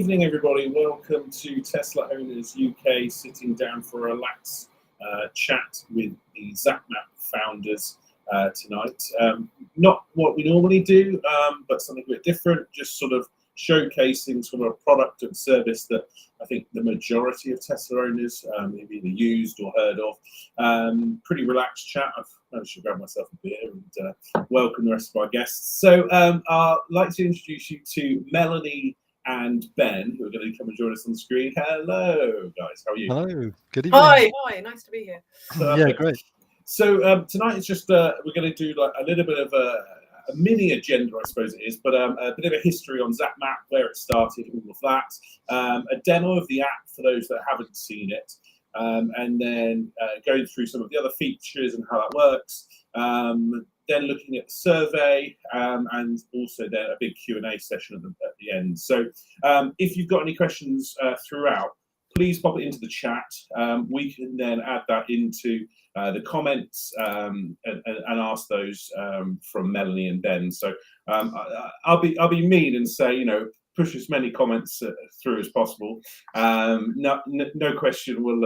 evening, everybody. Welcome to Tesla Owners UK, sitting down for a relaxed chat with the Zap Map founders tonight. Not what we normally do, but something a bit different, just sort of showcasing sort of a product and service that I think the majority of Tesla owners have either used or heard of. Pretty relaxed chat. I should grab myself a beer and welcome the rest of our guests. So I'd like to introduce you to Melanie and Ben, who are going to come and join us on the screen. Hello, guys. How are you? Hello. Good evening. Hi. Nice to be here. Yeah, great. So tonight it's just we're going to do like a little bit of a mini agenda, I suppose it is, but a bit of a history on Zap Map, where it started, all of that. A demo of the app for those that haven't seen it, and then going through some of the other features and how that works. Then looking at the survey, and also then a big Q&A session at the end. So if you've got any questions throughout, please pop it into the chat. We can then add that into the comments and ask those from Melanie and Ben. So I'll be mean and say, you know, push as many comments through as possible. No question will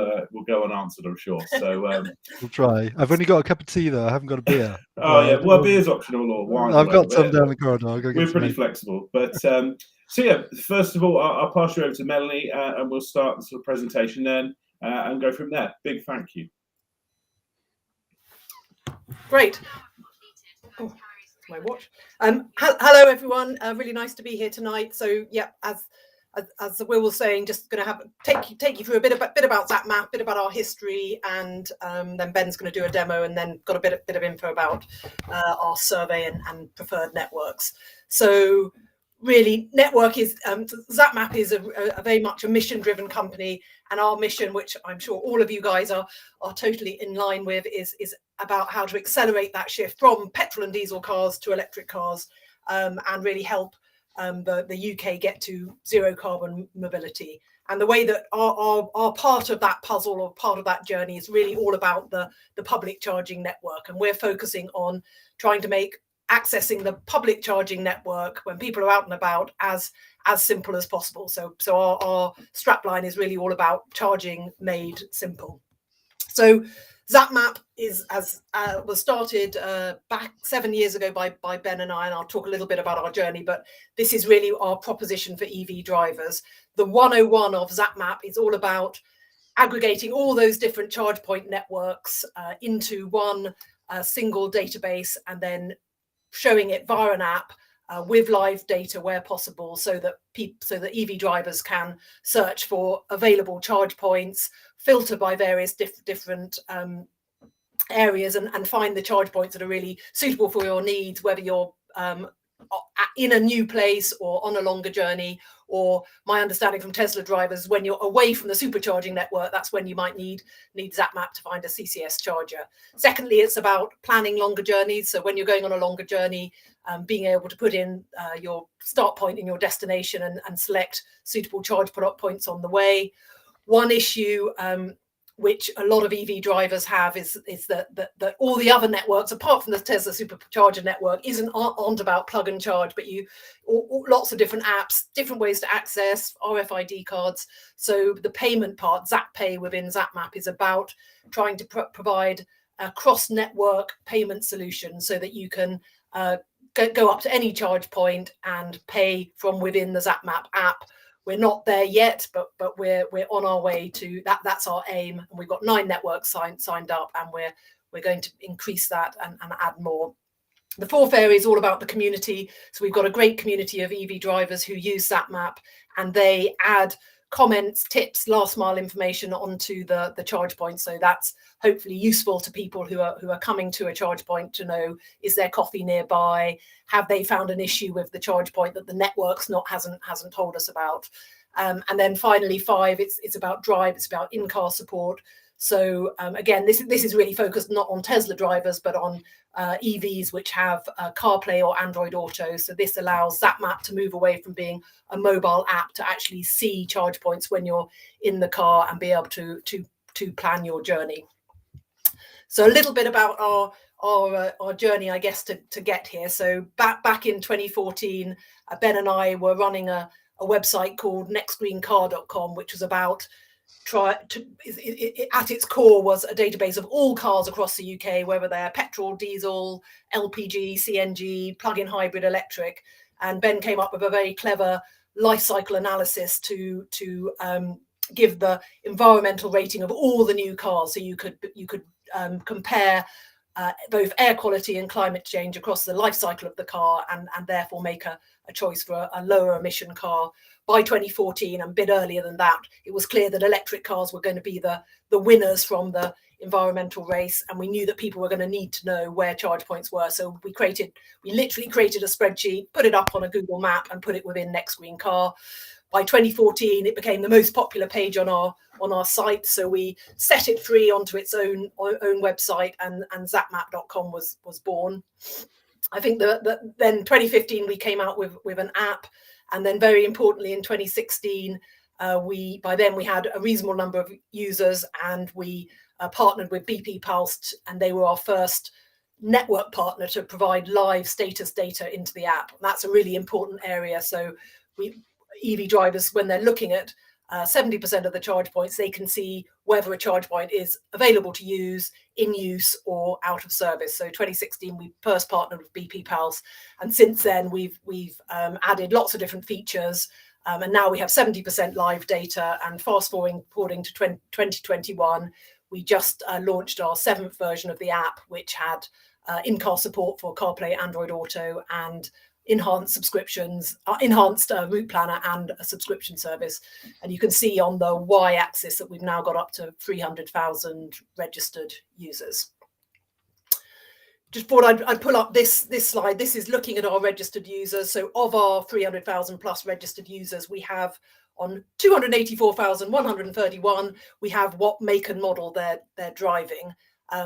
go unanswered, I'm sure. So we'll try. I've only got a cup of tea though. I haven't got a beer. Oh yeah, well, beer's optional or wine. I've got some down the corridor. We're pretty flexible, but so yeah. First of all, I'll pass you over to Melanie, and we'll start the sort of presentation then and go from there. Big thank you. Great. Oh, my watch. Hello everyone. Really nice to be here tonight. So yeah, as Will was saying, just going to take you through a bit about Zap Map, a bit about our history, and then Ben's going to do a demo, and then got a bit of info about our survey and preferred networks. So really, network is Zap Map is a very much a mission-driven company, and our mission, which I'm sure all of you guys are totally in line with, is about how to accelerate that shift from petrol and diesel cars to electric cars, and really help the UK get to zero carbon mobility. And the way that our part of that puzzle, or part of that journey, is really all about the public charging network, and we're focusing on trying to make accessing the public charging network when people are out and about as simple as possible. So our strapline is really all about charging made simple. So Zap Map was started back 7 years ago by Ben and I, and I'll talk a little bit about our journey, but this is really our proposition for EV drivers. The 101 of Zap Map is all about aggregating all those different charge point networks into one single database, and then showing it via an app with live data where possible, so that EV drivers can search for available charge points, filter by various different areas, and find the charge points that are really suitable for your needs, whether you're in a new place or on a longer journey, or my understanding from Tesla drivers, when you're away from the supercharging network, that's when you might need Zap Map to find a CCS charger. Secondly, it's about planning longer journeys. So when you're going on a longer journey, being able to put in your start point in your destination and select suitable charge points on the way. One issue which a lot of EV drivers have is that all the other networks, apart from the Tesla supercharger network, aren't about plug and charge, but lots of different apps, different ways to access RFID cards. So the payment part, Zap Pay within Zap Map, is about trying to provide a cross-network payment solution, so that you can go up to any charge point and pay from within the Zap Map app. We're not there yet, but we're on our way to that. That's our aim, and we've got 9 networks signed up, and we're going to increase that and add more. The fourth area is all about the community. So we've got a great community of EV drivers who use Zap Map, and they add comments, tips, last mile information onto the charge point. So that's hopefully useful to people who are coming to a charge point to know, is there coffee nearby? Have they found an issue with the charge point that the network's hasn't told us about? And then finally, 5, it's about drive, it's about in-car support. So again, this is really focused not on Tesla drivers, but on EVs which have CarPlay or Android Auto. So this allows Zap Map to move away from being a mobile app to actually see charge points when you're in the car and be able to plan your journey. So a little bit about our journey, I guess, to get here. So back in 2014, Ben and I were running a a website called nextgreencar.com, which was about at its core was a database of all cars across the UK, whether they're petrol, diesel, LPG, CNG, plug-in hybrid, electric. And Ben came up with a very clever life cycle analysis to give the environmental rating of all the new cars, so you could compare both air quality and climate change across the life cycle of the car, and therefore make a choice for a lower emission car. By 2014, and a bit earlier than that, it was clear that electric cars were going to be the winners from the environmental race, and we knew that people were going to need to know where charge points were. So we literally created a spreadsheet, put it up on a Google map, and put it within Next Green Car. By 2014, it became the most popular page on our site, so we set it free onto its own website, and zapmap.com was born. I think that then 2015 we came out with an app, and then very importantly in 2016 by then we had a reasonable number of users, and we partnered with BP Pulse, and they were our first network partner to provide live status data into the app. That's a really important area. So EV drivers, when they're looking at 70% of the charge points, they can see whether a charge point is available to use, in use, or out of service. So 2016, we first partnered with BP Pulse, and since then we've added lots of different features, and now we have 70% live data. And fast forwarding to 2021, we just launched our 7th version of the app, which had in-car support for CarPlay, Android Auto, and enhanced subscriptions, enhanced route planner, and a subscription service. And you can see on the y-axis that we've now got up to 300,000 registered users. Just thought I'd pull up this slide. This is looking at our registered users. So of our 300,000 plus registered users, we have on 284,131, we have what make and model they're driving.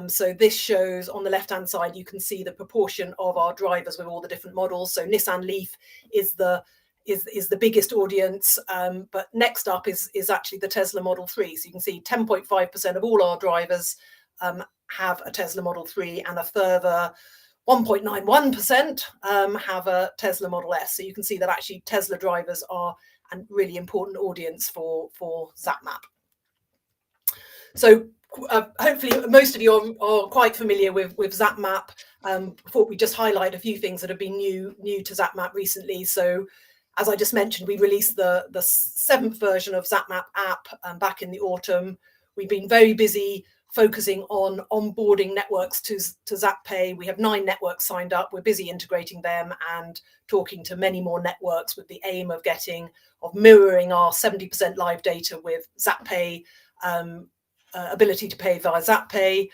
So this shows on the left-hand side, you can see the proportion of our drivers with all the different models. So Nissan Leaf is the biggest audience, but next up is actually the Tesla Model 3. So you can see 10.5% of all our drivers have a Tesla Model 3, and a further 1.91% have a Tesla Model S. So you can see that actually Tesla drivers are a really important audience for Zap Map. So hopefully most of you are quite familiar with Zap Map. Thought we'd just highlight a few things that have been new to Zap Map recently. So as I just mentioned, we released the 7th version of Zap Map app back in the autumn. We've been very busy focusing on onboarding networks to Zap Pay. We have 9 networks signed up. We're busy integrating them and talking to many more networks with the aim of mirroring our 70% live data with Zap Pay, ability to pay via Zap Pay.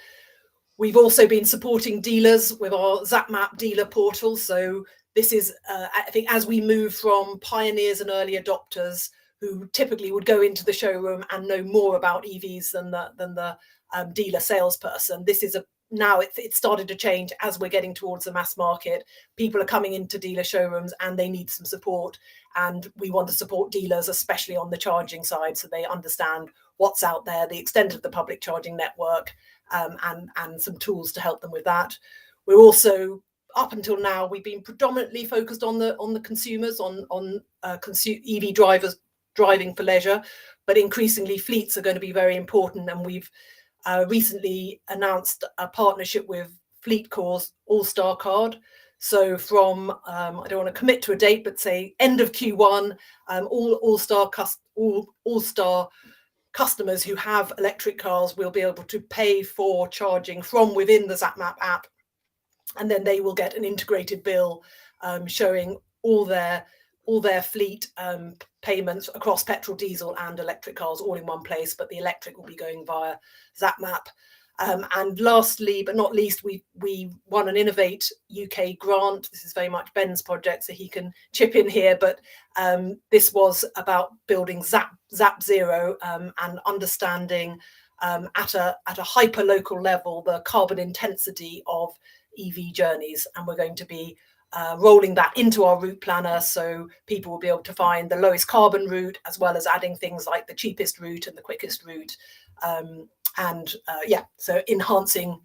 We've also been supporting dealers with our Zap Map dealer portal. So this is, I think, as we move from pioneers and early adopters who typically would go into the showroom and know more about EVs than the dealer salesperson. This is now it's started to change as we're getting towards the mass market. People are coming into dealer showrooms and they need some support, and we want to support dealers, especially on the charging side, so they understand what's out there, the extent of the public charging network, and some tools to help them with that. We're also, up until now, we've been predominantly focused on the consumers, on EV drivers driving for leisure, but increasingly fleets are going to be very important, and we've recently announced a partnership with FleetCor's All-Star Card. So from, I don't want to commit to a date, but say end of Q1, All-Star customers who have electric cars will be able to pay for charging from within the Zap Map app, and then they will get an integrated bill showing all their fleet payments across petrol, diesel, and electric cars all in one place, but the electric will be going via Zap Map. And lastly, but not least, we won an Innovate UK grant. This is very much Ben's project, so he can chip in here. But this was about building Zap Zero and understanding at a hyper local level the carbon intensity of EV journeys, and we're going to be rolling that into our route planner, so people will be able to find the lowest carbon route, as well as adding things like the cheapest route and the quickest route and yeah, so enhancing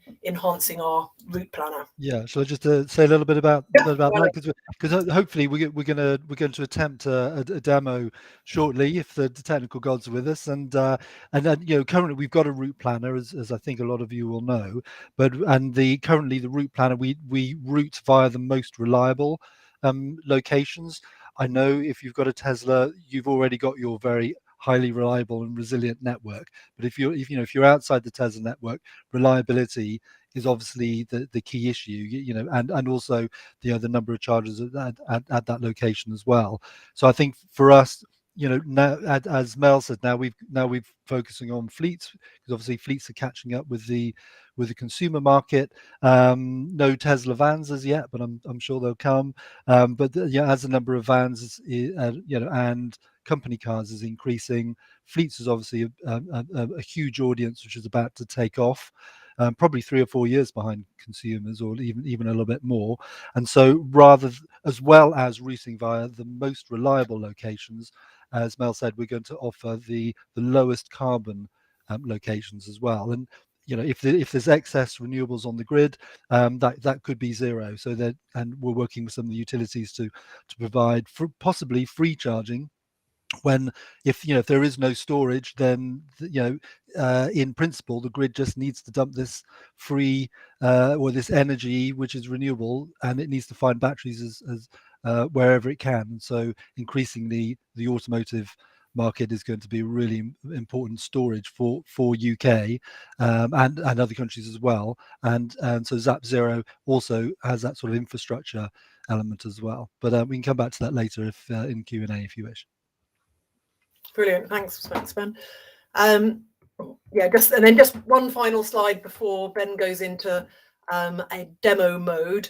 our route planner. Yeah, shall I just say a little bit about Yeah, that, because hopefully we're going to attempt a demo shortly if the technical gods are with us, and then currently we've got a route planner, as I think a lot of you will know, currently the route planner we route via the most reliable locations. I know if you've got a Tesla, you've already got your very highly reliable and resilient network, but if you're outside the Tesla network, reliability is obviously the key issue, and also the number of chargers at that location as well. So I think for us, now, as Mel said, now we've focusing on fleets, because obviously fleets are catching up with the consumer market. No Tesla vans as yet, but I'm sure they'll come. But as the number of vans and company cars is increasing, fleets is obviously a huge audience which is about to take off. Probably 3 or 4 years behind consumers, or even a little bit more. And so as well as routing via the most reliable locations, as Mel said, we're going to offer the lowest carbon locations as well. And if there's excess renewables on the grid, that could be zero. And we're working with some of the utilities to provide possibly free charging. If there is no storage, then in principle the grid just needs to dump this free or this energy which is renewable, and it needs to find batteries as wherever it can. So increasingly the automotive market is going to be really important storage for UK and other countries as well, and so Zap Zero also has that sort of infrastructure element as well. But we can come back to that later if in Q&A if you wish. Brilliant, thanks Ben. Yeah, just one final slide before Ben goes into a demo mode.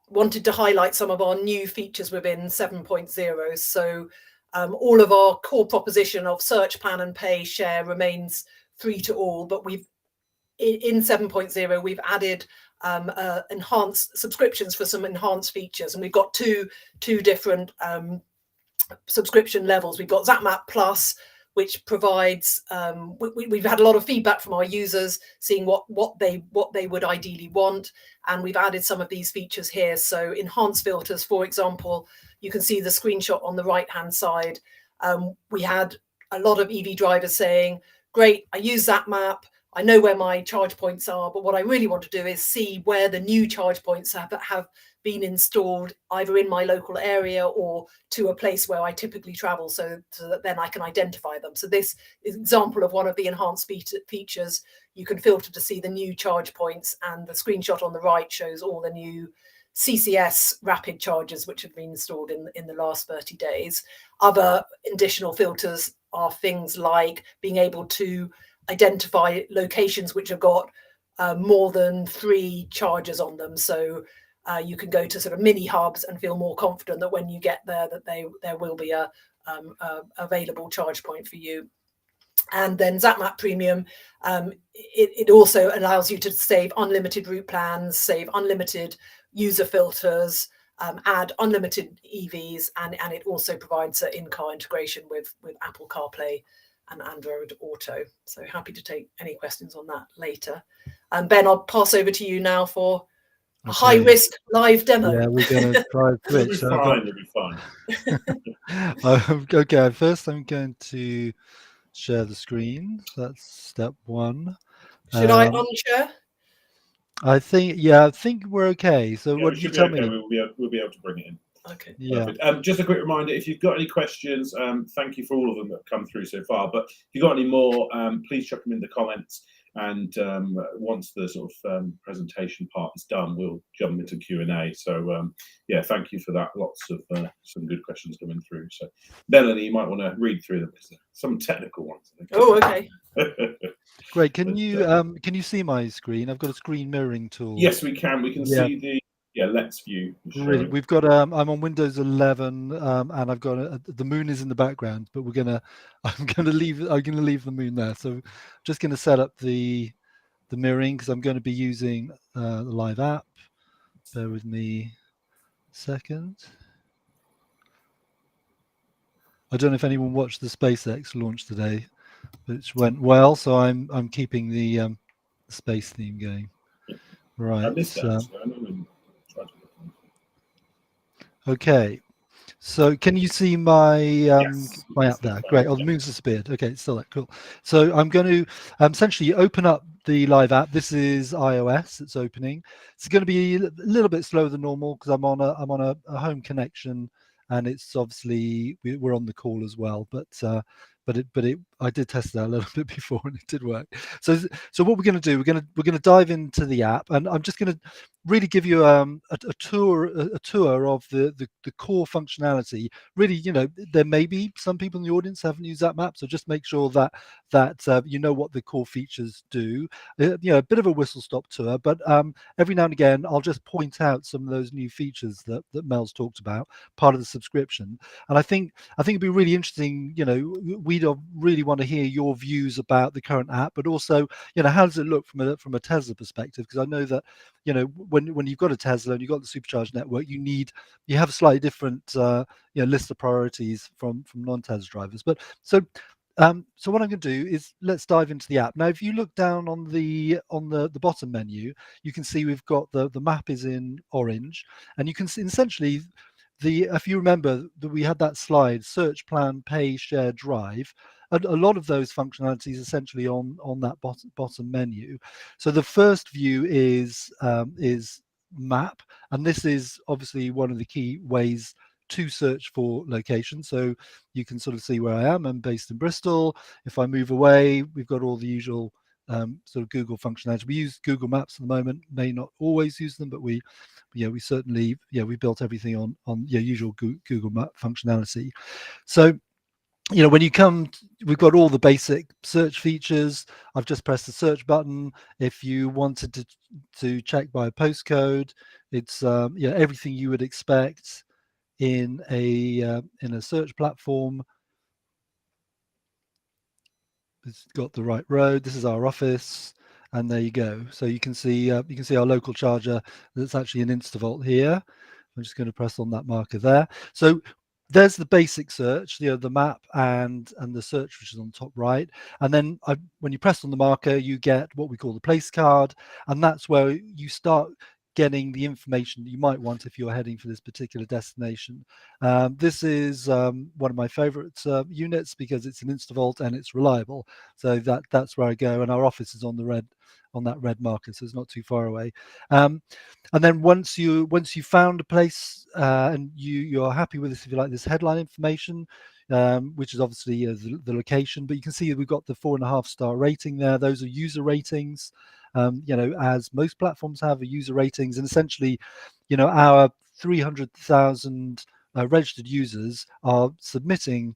Wanted to highlight some of our new features within 7.0. So all of our core proposition of search, plan and pay share remains free to all, but in 7.0 we've added enhanced subscriptions for some enhanced features, and we've got two different subscription levels. We've got Zap Map Plus, which provides we've had a lot of feedback from our users seeing what they would ideally want, and we've added some of these features here. So enhanced filters, for example, you can see the screenshot on the right hand side. We had a lot of EV drivers saying, great, I use Zap Map, I know where my charge points are, but what I really want to do is see where the new charge points have been installed, either in my local area or to a place where I typically travel, so that then I can identify them. So this is an example of one of the enhanced features. You can filter to see the new charge points, and the screenshot on the right shows all the new CCS rapid chargers which have been installed in the last 30 days. Other additional filters are things like being able to identify locations which have got more than 3 chargers on them. So you can go to sort of mini hubs and feel more confident that when you get there that there will be a available charge point for you. And then Zap Map Premium, it also allows you to save unlimited route plans, save unlimited user filters, add unlimited EVs, and it also provides in-car integration with Apple CarPlay and Android Auto. So happy to take any questions on that later. Ben, I'll pass over to you now for a high-risk live demo. Yeah, we're going to try Twitch. It'll be fine. Okay, first I'm going to share the screen. So that's step one. Should I unshare? I think we're okay. So what did you tell me? We'll be able to bring it in. Okay. Yeah. Just a quick reminder, if you've got any questions, thank you for all of them that have come through so far. But if you've got any more, please chuck them in the comments. And once the sort of presentation part is done, we'll jump into Q&A. So yeah, thank you for that. Lots of some good questions coming through. So Melanie, you might want to read through them, because some technical ones, I think. Oh, okay. Great. Can you see my screen? I've got a screen mirroring tool. Yes, we can. We can see the Let's view. Really, we've got. I'm on Windows 11, and I've got the moon is in the background, but I'm gonna leave the moon there. So, I'm just gonna set up the mirroring, because I'm going to be using the live app. Bear with me a second. I don't know if anyone watched the SpaceX launch today. which went well. So I'm keeping the space theme going. Right. I missed that. So I know Okay. So can you see my yes, my app there? Great. Oh, the moon's disappeared. Okay, it's still there. Cool. So I'm going to essentially open up the live app. This is iOS. It's opening. It's going to be a little bit slower than normal because I'm on a home connection, and it's obviously we're on the call as well. But I did test it out a little bit before and it did work. So what we're going to do, we're going to dive into the app, and I'm just going to really give you a tour of the core functionality. Really, you know, there may be some people in the audience haven't used Zap Map, so just make sure that you know what the core features do. You know, a bit of a whistle stop tour, but every now and again I'll just point out some of those new features that Mel's talked about, part of the subscription. And I think it'd be really interesting. You know, we'd really want to hear your views about the current app, but also, you know, how does it look from a Tesla perspective? Because I know that, you know, when you've got a Tesla and you've got the supercharged network, you have a slightly different you know, list of priorities from non-Tesla drivers. But so what I'm going to do is let's dive into the app. Now, if you look down on the bottom menu, you can see we've got the map is in orange, and you can see essentially if you remember that we had that slide, search, plan, pay, share, drive. A lot of those functionalities essentially on that bottom menu. So the first view is map, and this is obviously one of the key ways to search for location. So you can sort of see where I am. I'm based in Bristol. If I move away, we've got all the usual sort of Google functionality. We use Google Maps at the moment, may not always use them, but we certainly, we built everything on usual Google Map functionality. So, you know, when you come, we've got all the basic search features. I've just pressed the search button. If you wanted to check by a postcode, it's everything you would expect in a search platform. It's got the right road. This is our office, and there you go. So you can see our local charger that's actually an Instavolt here. I'm just going to press on that marker there. So there's the basic search, the map and the search, which is on the top right. And then when you press on the marker, you get what we call the place card, and that's where you start getting the information that you might want if you're heading for this particular destination. This is one of my favorite units because it's an Instavolt and it's reliable. So that's where I go, and our office is on that red marker, so it's not too far away. And then once you found a place and you're happy with this, if you like, this headline information, which is obviously the location, but you can see we've got the 4.5-star rating there. Those are user ratings. You know, as most platforms have, a user ratings, and essentially, you know, our 300,000 registered users are submitting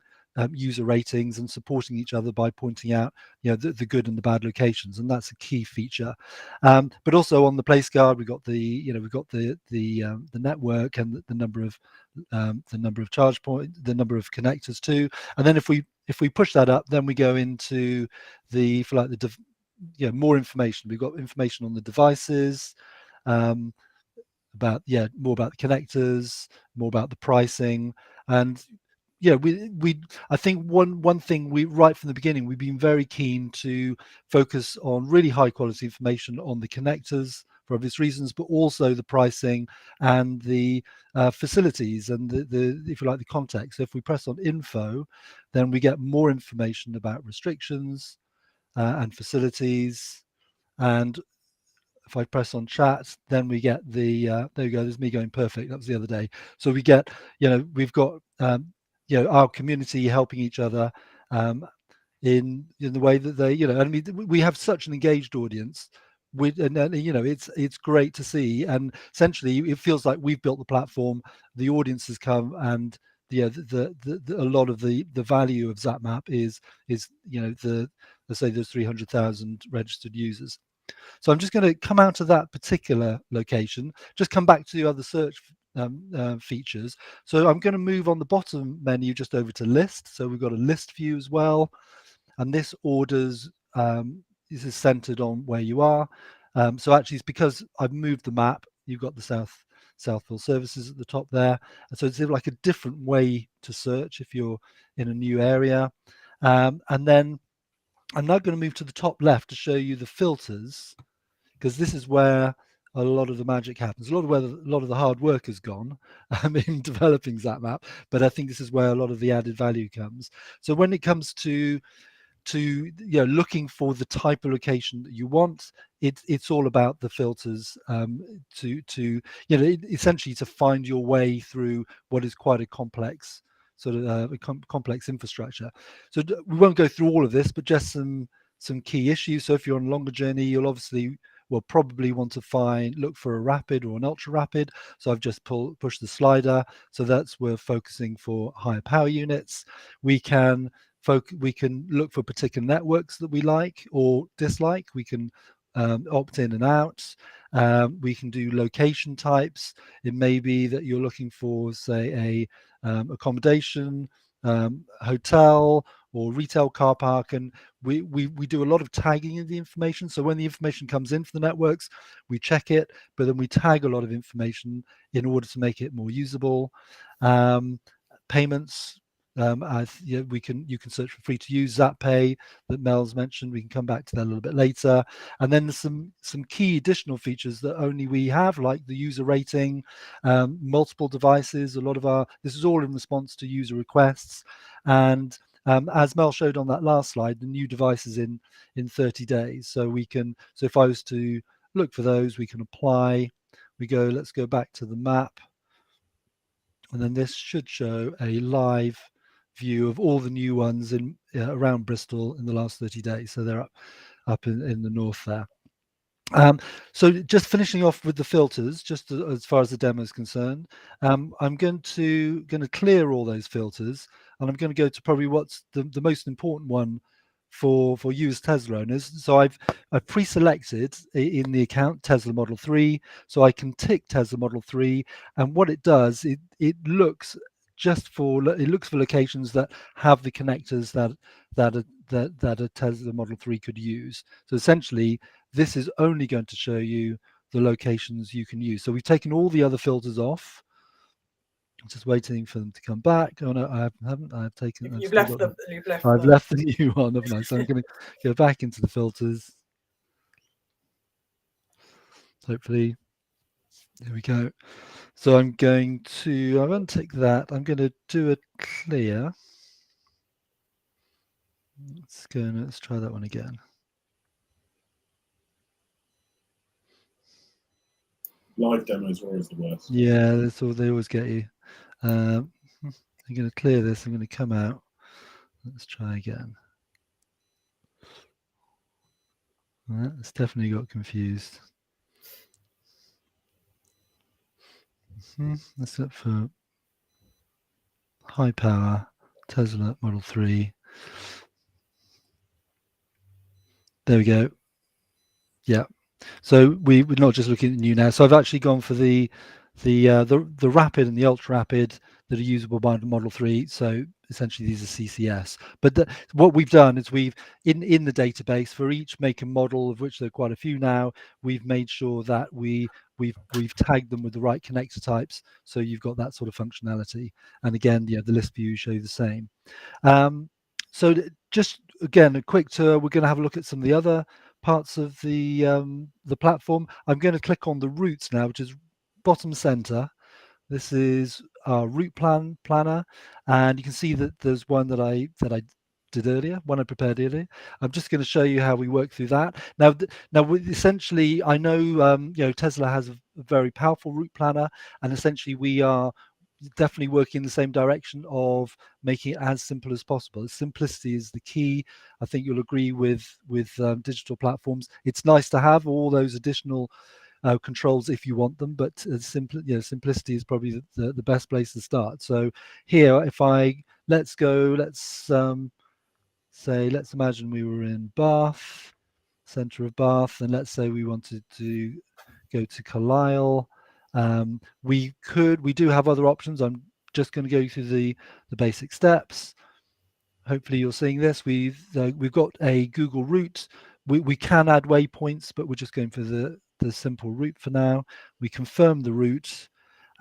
user ratings and supporting each other by pointing out, you know, the good and the bad locations, and that's a key feature. But also on the place card, we've got the network and the number of charge points, the number of connectors too. And then if we push that up, then we go into more information. We've got information on the devices, more about the connectors, more about the pricing, and I think one thing we right from the beginning, we've been very keen to focus on really high quality information on the connectors for obvious reasons, but also the pricing and the facilities and the if you like the context. So if we press on info, then we get more information about restrictions and facilities. And if I press on chat, then we get the there you go, there's me going perfect. That was the other day. So we get, we've got our community helping each other in the way that they, I mean, we have such an engaged audience. It's great to see, and essentially it feels like we've built the platform, the audience has come, and a lot of the value of Zap Map is let's say there's 300,000 registered users. So I'm just going to come out of that particular location, just come back to the other search features. So I'm going to move on the bottom menu just over to list. So we've got a list view as well, and this orders this is centered on where you are. So actually, it's because I've moved the map. You've got the Southfield services at the top there, and so it's like a different way to search if you're in a new area. And then I'm now going to move to the top left to show you the filters, because this is where a lot of the magic happens. A lot of the hard work has gone in developing Zap Map, but I think this is where a lot of the added value comes. So when it comes to looking for the type of location that you want, it's all about the filters, essentially to find your way through what is quite a complex sort of complex infrastructure. So we won't go through all of this, but just some key issues. So if you're on a longer journey, you'll obviously probably want to look for a rapid or an ultra rapid. So I've just pushed the slider, so we're focusing for higher power units. We can look for particular networks that we like or dislike. We can opt in and out. We can do location types. It may be that you're looking for, say, a accommodation, hotel, or retail car park, and we do a lot of tagging of the information. So when the information comes in for the networks, we check it, but then we tag a lot of information in order to make it more usable. Payments. You can search for free to use Zap Pay that Mel's mentioned. We can come back to that a little bit later. And then there's some key additional features that only we have, like the user rating, multiple devices. This is all in response to user requests. And as Mel showed on that last slide, the new devices in 30 days. So if I was to look for those, we can apply. Let's go back to the map. And then this should show a live view of all the new ones around Bristol in the last 30 days. So they're up in the north there. So just finishing off with the filters, just as far as the demo is concerned, I'm going to clear all those filters, and I'm going to go to probably what's the most important one for you as Tesla owners. So I've pre-selected in the account Tesla Model 3, so I can tick Tesla Model 3, and what it does, it looks for locations that have the connectors that a Tesla Model 3 could use. So essentially, this is only going to show you the locations you can use. So we've taken all the other filters off. I'm just waiting for them to come back. Oh no, I haven't. I've taken. You've left the new one, haven't I? So I'm going to go back into the filters. Hopefully, there we go. So I'm going to untick that. I'm going to do a clear. Let's try that one again. Live demos are always the worst. Yeah, they always get you. I'm going to clear this. I'm going to come out. Let's try again. It's definitely got confused. Let's look for high power Tesla Model 3. There we go. Yeah. So we're not just looking at new now. So I've actually gone for the rapid and the ultra rapid that are usable by the Model 3. So essentially these are CCS. But what we've done is we've in the database for each make and model, of which there are quite a few now, we've made sure that we've tagged them with the right connector types. So you've got that sort of functionality. And again, the list views show the same. So just again, a quick tour. We're going to have a look at some of the other parts of the platform. I'm going to click on the routes now, which is bottom center. This is our route planner, and you can see that there's one that I did earlier, one I prepared earlier. I'm just going to show you how we work through that. Now essentially, I know Tesla has a very powerful route planner, and essentially we are definitely working in the same direction of making it as simple as possible. Simplicity is the key. I think you'll agree with digital platforms. It's nice to have all those additional controls if you want them, but simplicity is probably the best place to start. So here, let's imagine we were in Bath, center of Bath, and let's say we wanted to go to Carlisle. We do have other options. I'm just going to go through the basic steps. Hopefully you're seeing this. We've got a Google route. We can add waypoints, but we're just going for the simple route for now. We confirm the route,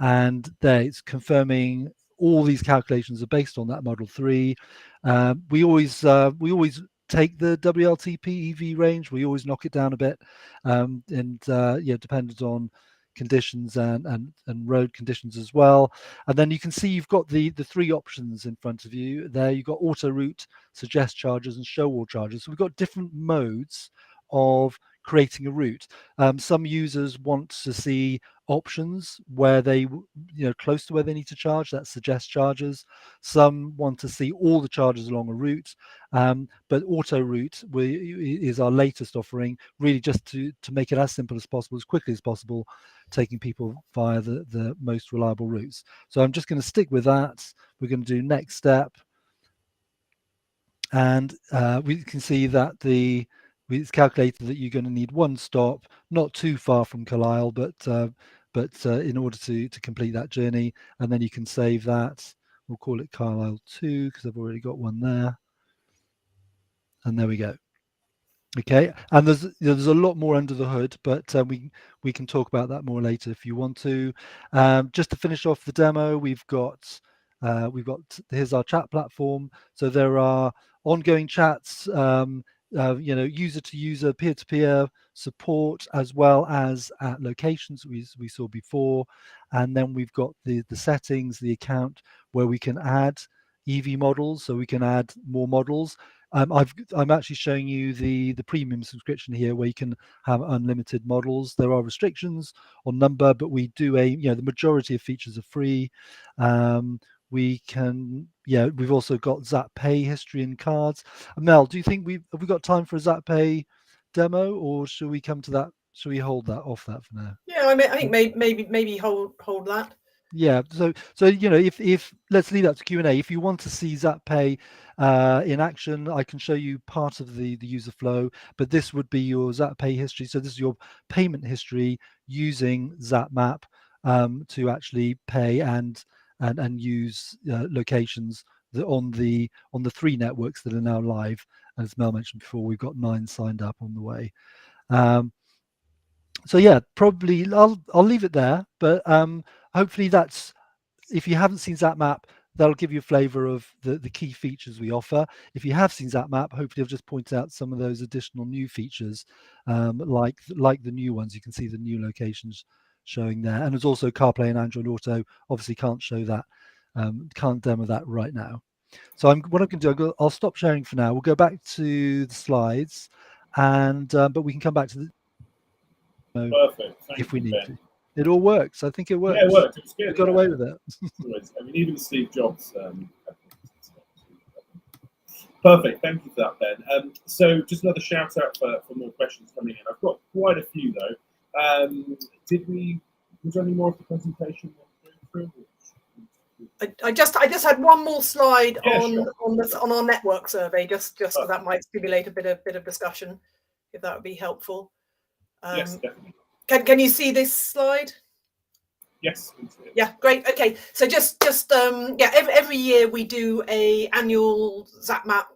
and there it's confirming all these calculations are based on that Model 3. We always take the WLTP EV range. We always knock it down a bit, dependent on conditions and road conditions as well. And then you can see you've got the three options in front of you there. You've got auto route, suggest charges, and show all charges. So we've got different modes of creating a route. Some users want to see options where they, close to where they need to charge, that suggest charges. Some want to see all the charges along a route, but auto route is our latest offering, really just to make it as simple as possible, as quickly as possible, taking people via the most reliable routes. So I'm just going to stick with that. We're going to do next step, and we can see that it's calculated that you're going to need one stop, not too far from Carlisle, but in order to complete that journey, and then you can save that. We'll call it Carlisle 2 because I've already got one there, and there we go. Okay, and there's a lot more under the hood, but we can talk about that more later if you want to. Just to finish off the demo, we've got here's our chat platform. So there are ongoing chats, user to user, peer to peer support, as well as at locations we saw before. And then we've got the settings, the account where we can add EV models, so we can add more models. I'm actually showing you the premium subscription here, where you can have unlimited models. There are restrictions on number, but we do the majority of features are free. We've also got Zap Pay history and cards. Mel, do you think have we got time for a Zap Pay demo, or should we come to that? Should we hold that off that for now? Yeah, I think maybe hold that. Yeah, so if let's leave that to Q&A. If you want to see Zap Pay in action, I can show you part of the user flow, but this would be your Zap Pay history. So this is your payment history using Zap Map to actually pay and use locations on the 3 networks that are now live. As Mel mentioned before, we've got 9 signed up on the way. So yeah, probably I'll leave it there, but hopefully that's, if you haven't seen Zap Map, that'll give you a flavor of the key features we offer. If you have seen Zap Map, hopefully I've just pointed out some of those additional new features, like the new ones. You can see the new locations showing there, and there's also CarPlay and Android Auto. Obviously can't show that, can't demo that right now. So what I'm going to do, I'll stop sharing for now. We'll go back to the slides, and but we can come back to the Perfect. if we need to. It all works. I think it works. Yeah, it worked. It was good. We got away with it. Even Steve Jobs. Perfect. Thank you for that, Ben. So just another shout out for more questions coming in. I've got quite a few though. Was there any more of the presentation? I just had one more slide sure. on our network survey, just so that might stimulate a bit of discussion, if that would be helpful. Yes, definitely. Can you see this slide? Yes. Yeah, great. Okay, so every year we do a annual Zap Map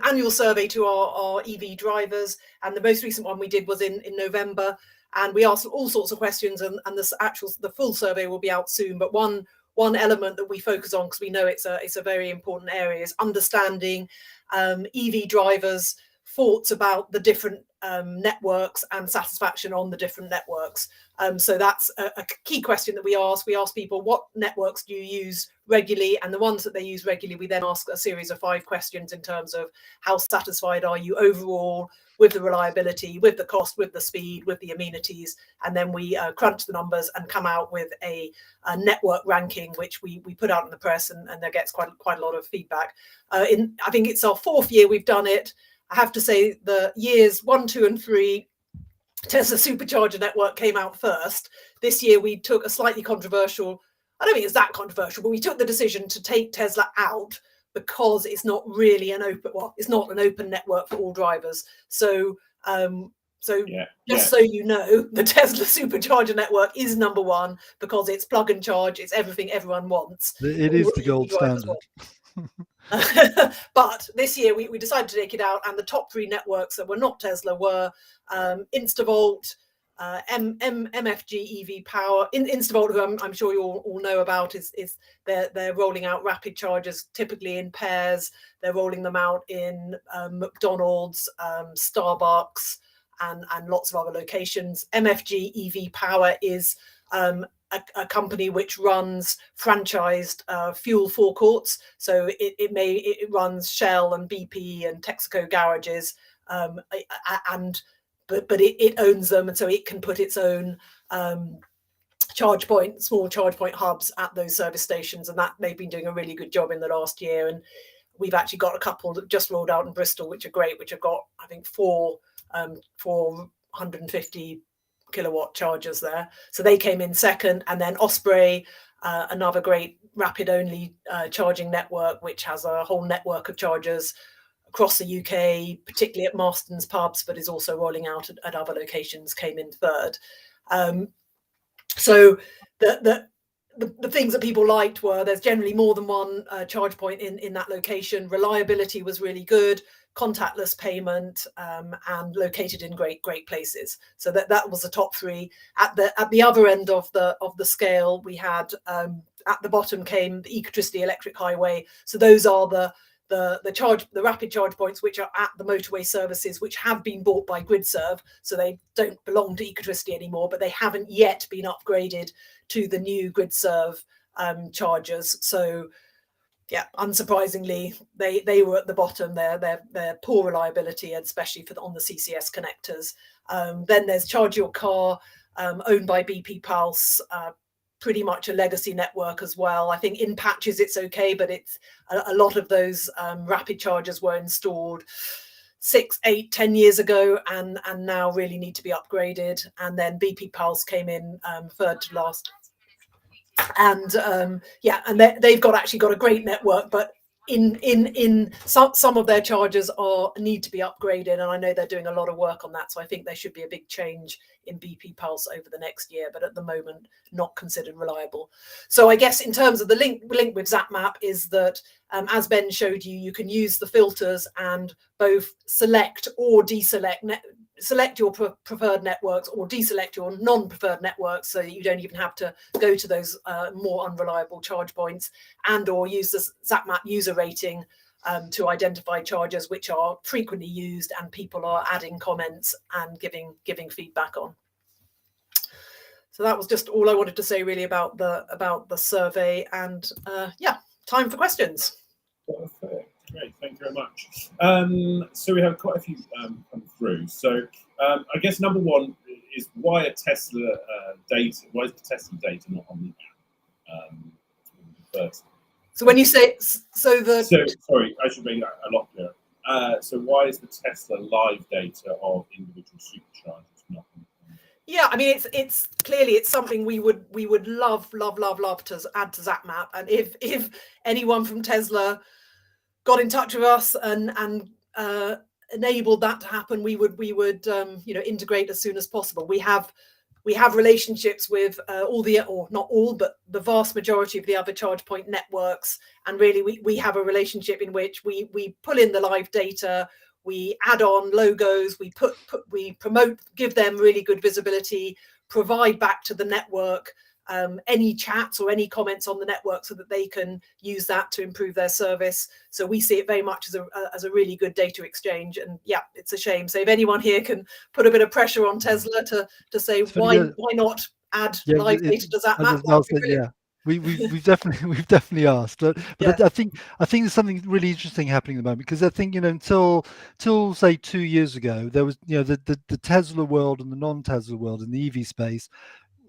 annual survey to our EV drivers, and the most recent one we did was in November, and we asked all sorts of questions, and the full survey will be out soon. But one element that we focus on, because we know it's a very important area, is understanding EV drivers' thoughts about the different networks and satisfaction on the different networks. So that's a key question that we ask. We ask people, what networks do you use regularly? And the ones that they use regularly, we then ask a series of 5 questions in terms of how satisfied are you overall with the reliability, with the cost, with the speed, with the amenities. And then we crunch the numbers and come out with a network ranking, which we put out in the press, and there gets quite a lot of feedback. I think it's our 4th year we've done it. I have to say the years 1, 2, and 3, Tesla Supercharger network came out first. This year we took a slightly controversial, I don't think it's that controversial, but we took the decision to take Tesla out because it's not really it's not an open network for all drivers. So so you know, the Tesla Supercharger network is number 1 because it's plug and charge, it's everything everyone wants. It is the gold standard. But this year we decided to take it out, and the top 3 networks that were not Tesla were Instavolt, MFG EV Power, Instavolt, who I'm sure you all know about, is they're rolling out rapid chargers, typically in pairs. They're rolling them out in McDonald's, Starbucks, and lots of other locations. MFG EV Power is a company which runs franchised fuel forecourts. So it runs Shell and BP and Texaco garages, but it owns them, and so it can put its own small charge point hubs at those service stations, and that they've been doing a really good job in the last year. And we've actually got a couple that just rolled out in Bristol, which are great, which have got, I think, 450 kilowatt chargers there. So they came in second. And then Osprey, another great rapid only charging network, which has a whole network of chargers across the UK, particularly at Marston's pubs, but is also rolling out at other locations, came in third. So the things that people liked were there's generally more than one charge point in that location. Reliability was really good, contactless payment, and located in great places. So that was the top three. At the other end of the scale, we had at the bottom came the Ecotricity Electric Highway. So those are the rapid charge points which are at the motorway services, which have been bought by GridServe, so they don't belong to Ecotricity anymore, but they haven't yet been upgraded to the new GridServe chargers. So yeah, unsurprisingly, they were at the bottom. They're poor reliability, especially on the CCS connectors. Then there's Charge Your Car, owned by BP Pulse, pretty much a legacy network as well. I think in patches it's okay, but it's a lot of those rapid chargers were installed 6, 8, 10 years ago and now really need to be upgraded. And then BP Pulse came in third to last. And they've actually got a great network, but in some of their chargers need to be upgraded, and I know they're doing a lot of work on that. So I think there should be a big change in BP Pulse over the next year, but at the moment not considered reliable. So I guess in terms of the link with Zap Map is that as Ben showed you, you can use the filters and both select or deselect select your preferred networks or deselect your non-preferred networks, so that you don't even have to go to those more unreliable charge points, and or use the Zap Map user rating to identify chargers which are frequently used and people are adding comments and giving feedback on. So that was just all I wanted to say really about the survey, and yeah, time for questions. Perfect. Great, thank you very much. So we have quite a few come through. So I guess number one is why are Tesla data? Why is the Tesla data not on the app first? So when you say sorry, I should make that a lot clearer. So why is the Tesla live data of individual superchargers not on the app? Yeah, I mean it's clearly it's something we would love to add to Zap Map, and if anyone from Tesla got in touch with us and enabled that to happen, we would integrate as soon as possible. We have relationships with all the, or not all, but the vast majority of the other charge point networks, and really we have a relationship in which we pull in the live data, we add on logos, we promote, give them really good visibility, provide back to the network any chats or any comments on the network so that they can use that to improve their service. So we see it very much as a really good data exchange. And yeah, it's a shame. So if anyone here can put a bit of pressure on Tesla to say why not add live data to Zap Map, yeah. We've definitely asked, but yeah. I think there's something really interesting happening at the moment, because I think until say 2 years ago, there was the Tesla world and the non-Tesla world in the EV space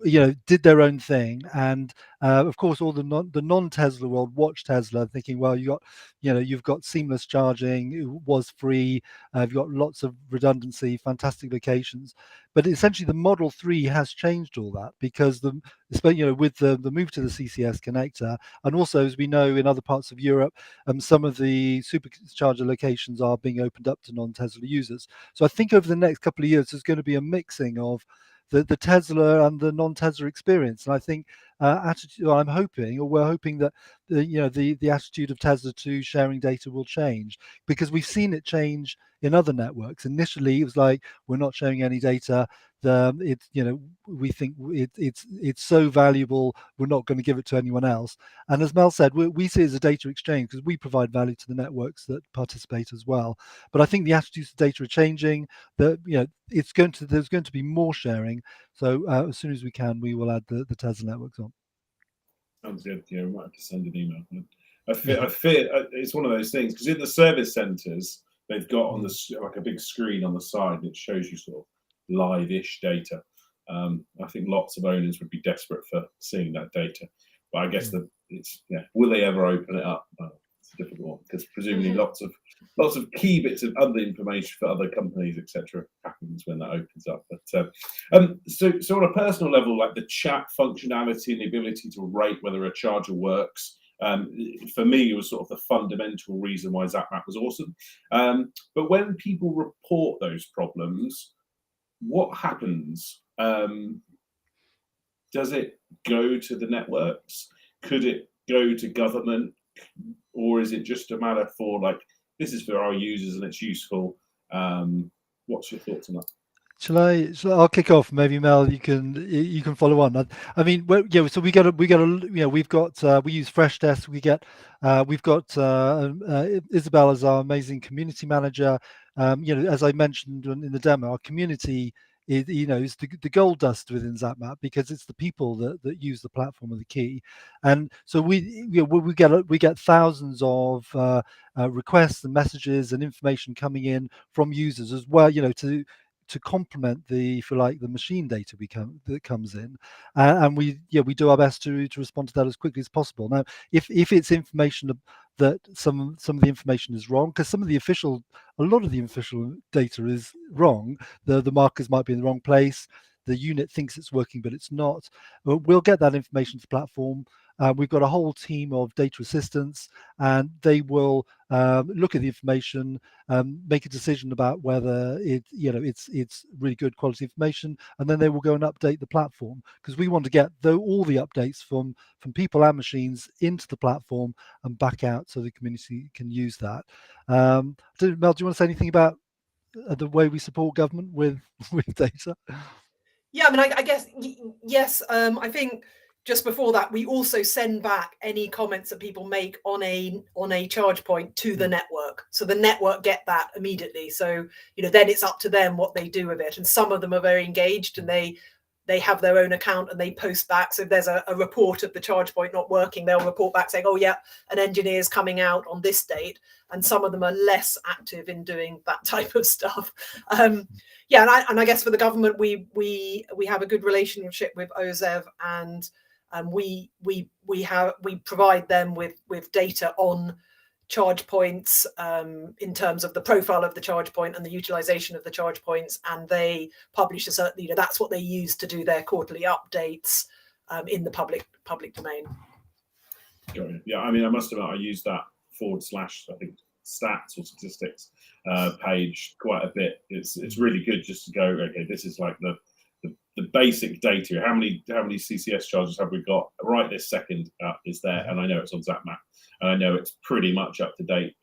did their own thing, and of course all the non-Tesla world watched Tesla thinking, well, you've got seamless charging, it was free, you've got lots of redundancy, fantastic locations. But essentially the Model 3 has changed all that, because with the move to the CCS connector, and also, as we know, in other parts of Europe, some of the supercharger locations are being opened up to non-Tesla users. So I think over the next couple of years there's going to be a mixing of the Tesla and the non-Tesla experience, and I think we're hoping that the attitude of Tesla to sharing data will change, because we've seen it change in other networks. Initially, it was like, we're not sharing any data. it's, you know, we think it's so valuable, we're not going to give it to anyone else. And as Mel said, we see it as a data exchange because we provide value to the networks that participate as well. But I think the attitudes to data are changing. That, you know, there's going to be more sharing. So as soon as we can, we will add the Tesla networks on. Sounds good. Yeah, we might have to send an email. I fear it's one of those things because in the service centres they've got on the like a big screen on the side that shows you sort of live-ish data. I think lots of owners would be desperate for seeing that data, but I guess that it's, yeah, will they ever open it up? It's a difficult one because presumably lots of key bits of other information for other companies, etc., happens when that opens up. But so on a personal level, like the chat functionality and the ability to rate whether a charger works, for me, it was sort of the fundamental reason why Zap Map was awesome. But when people report those problems, what happens? Does it go to the networks? Could it go to government? Or is it just a matter for like, this is for our users and it's useful? What's your thoughts on that? I'll kick off. Maybe Mel, you can follow on. I mean, yeah. So we use Fresh Desk. We've got Isabel as our amazing community manager. You know, as I mentioned in the demo, our community is the gold dust within Zap Map because it's the people that use the platform are the key. And so we get thousands of requests and messages and information coming in from users as well. You know, to complement the machine data that comes in, and we do our best to respond to that as quickly as possible. Now, if it's information that some of the information is wrong, because a lot of the official data is wrong, the markers might be in the wrong place, the unit thinks it's working but it's not, we'll get that information to the platform. We've got a whole team of data assistants, and they will look at the information, make a decision about whether it's really good quality information, and then they will go and update the platform because we want to get all the updates from people and machines into the platform and back out so the community can use that. Mel, do you want to say anything about the way we support government with data? Yeah, I mean, I guess yes. I think just before that, we also send back any comments that people make on a charge point to the network, so the network get that immediately. So then it's up to them what they do with it. And some of them are very engaged, and they have their own account and they post back. So if there's a report of the charge point not working, they'll report back saying, oh yeah, an engineer is coming out on this date. And some of them are less active in doing that type of stuff. Yeah, and I guess for the government, we have a good relationship with OZEV, and we provide them with data on charge points in terms of the profile of the charge point and the utilization of the charge points, and they publish a certain, that's what they use to do their quarterly updates in the public domain. Yeah, I mean, I must admit, I use that / I think stats or statistics page quite a bit. It's really good just to go, okay, this is like the basic data. How many CCS charges have we got right this second is there, and I know it's on Zap Map, and I know it's pretty much up to date,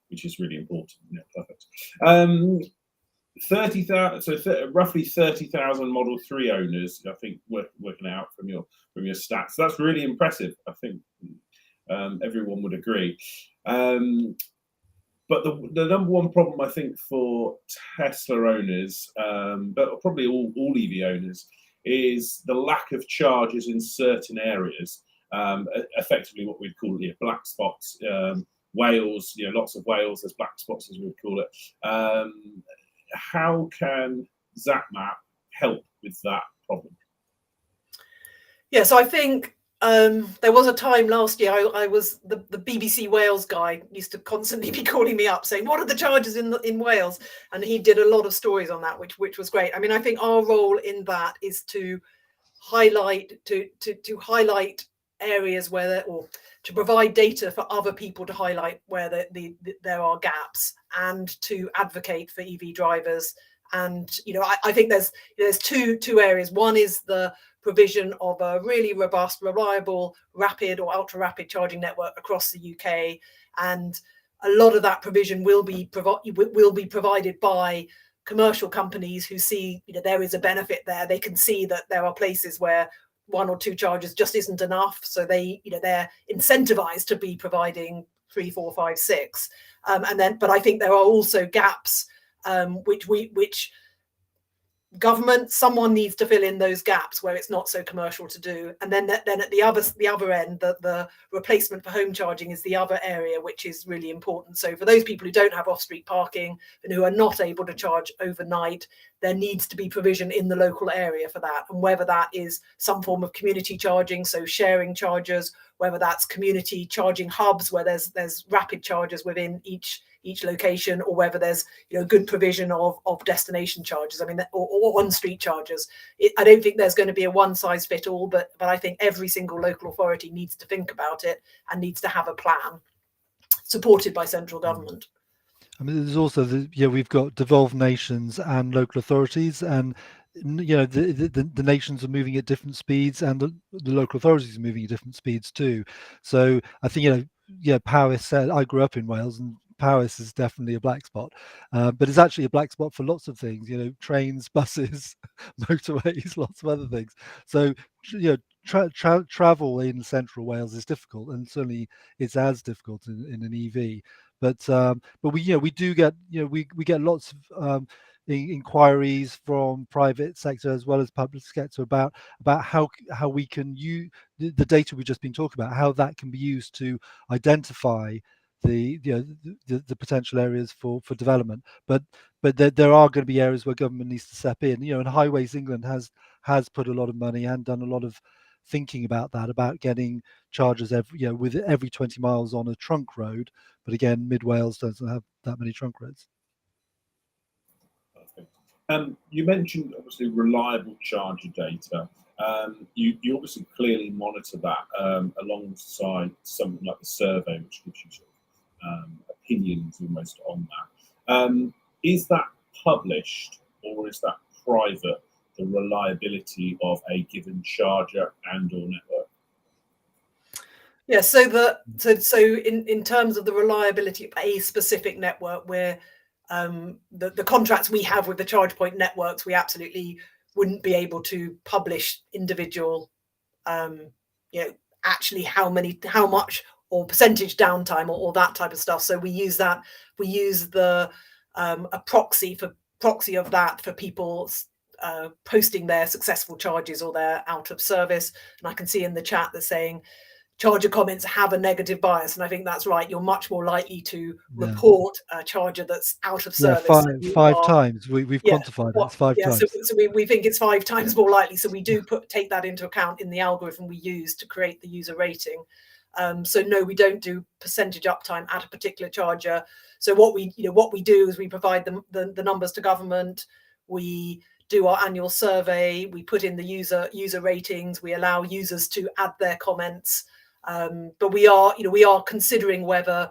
which is really important. Yeah, perfect. 30,000, so roughly 30,000 Model 3 owners, I think, working out from your stats. So that's really impressive. I think everyone would agree. But the number one problem, I think, for Tesla owners, but probably all EV owners, is the lack of charges in certain areas. Effectively, what we'd call black spots, whales. Lots of whales. There's black spots, as we'd call it. How can Zap Map help with that problem? Yeah, so I think there was a time last year I was the BBC Wales guy used to constantly be calling me up saying, what are the charges in Wales? And he did a lot of stories on that, which was great. I mean, I think our role in that is to highlight to highlight areas or to provide data for other people to highlight where there are gaps, and to advocate for EV drivers. And I think there's two areas. One is the provision of a really robust, reliable, rapid or ultra rapid charging network across the UK, and a lot of that provision will be provided by commercial companies who see, there is a benefit there. They can see that there are places where 1 or 2 charges just isn't enough, so they're incentivized to be providing 3, 4, 5, 6. But I think there are also gaps which someone needs to fill in those gaps where it's not so commercial to do. And then at the other end, the replacement for home charging is the other area which is really important. So for those people who don't have off-street parking and who are not able to charge overnight, there needs to be provision in the local area for that. And whether that is some form of community charging, so sharing chargers, whether that's community charging hubs where there's rapid chargers within each location, or whether there's good provision of destination charges, or on-street chargers. I don't think there's going to be a one-size-fits-all, but I think every single local authority needs to think about it and needs to have a plan supported by central government. There's also we've got devolved nations and local authorities, and the nations are moving at different speeds, and the local authorities are moving at different speeds too. So I think Powys said, I grew up in Wales, and Powys is definitely a black spot, but it's actually a black spot for lots of things, trains, buses, motorways, lots of other things. So travel in central Wales is difficult, and certainly it's as difficult in an EV. But we do get we get lots of inquiries from private sector as well as public sector about how we can use the data we've just been talking about, how that can be used to identify the potential areas for development. But there are going to be areas where government needs to step in. And Highways England has put a lot of money and done a lot of thinking about that, about getting chargers with every 20 miles on a trunk road. But again, Mid Wales doesn't have that many trunk roads. You mentioned obviously reliable charger data. You obviously clearly monitor that alongside something like the survey, which gives you sort of opinions almost on that. Is that published or is that private, the reliability of a given charger and or network? Yeah, so in terms of the reliability of a specific network, where the contracts we have with the charge point networks, we absolutely wouldn't be able to publish individual, actually how much or percentage downtime or that type of stuff. So we use the a proxy of that for people posting their successful charges or their out of service. And I can see in the chat they're saying charger comments have a negative bias, and I think that's right. You're much more likely to report a charger that's out of service. Five times. We've quantified it. It's 5 times. So we think it's 5 times more likely. So we do take that into account in the algorithm we use to create the user rating. So no, we don't do percentage uptime at a particular charger. So what we do is we provide the numbers to government. We do our annual survey. We put in the user ratings. We allow users to add their comments. But we are considering whether